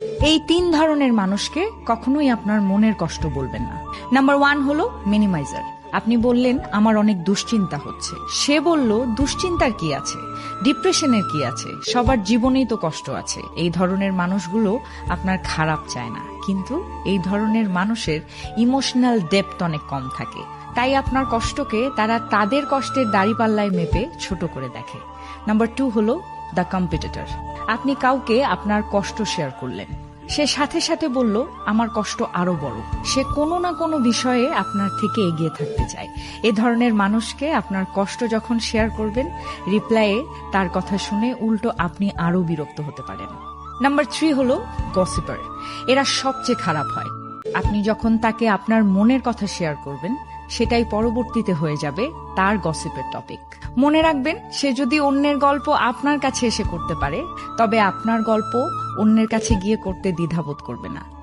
এই 3 ধরনের মানুষকে কখনোই আপনার মনের কষ্ট বলবেন না। নাম্বার 1 হলো মিনিমাইজার। আপনি বললেন আমার অনেক দুশ্চিন্তা হচ্ছে, সে বলল দুশ্চিন্তার কি আছে, ডিপ্রেশনের কি আছে, সবার জীবনেই তো কষ্ট আছে। এই ধরনের মানুষগুলো আপনার খারাপ চায় না, কিন্তু এই ধরনের মানুষের ইমোশনাল ডেপথ অনেক কম থাকে। তাই আপনার কষ্টকে তারা তাদের কষ্টের দাঁড়িপাল্লায় মেপে ছোট করে দেখে। নাম্বার 2 হলো দ্য কম্পিটিটর। আপনি কাউকে আপনার কষ্ট শেয়ার করলেন, সে সাথে সাথে বলল আমার কষ্ট আরো বড়। সে কোনো না কোনো বিষয়ে আপনার থেকে এগিয়ে থাকতে চায়। এ ধরনের মানুষকে আপনার কষ্ট যখন শেয়ার করবেন, রিপ্লাইয়ে তার কথা শুনে উল্টো আপনি আরো বিরক্ত হতে পারেন। নাম্বার 3 হলো গসিপার। এরা সবচেয়ে খারাপ হয়। আপনি যখন তাকে আপনার মনের কথা শেয়ার করবেন, সেটাই পরবর্তীতে হয়ে যাবে তার গসিপের টপিক। মনে রাখবেন, সে যদি অন্যের গল্প আপনার কাছে এসে করতে পারে, তবে আপনার গল্প অন্যের কাছে গিয়ে করতে দ্বিধাবোধ করবে না।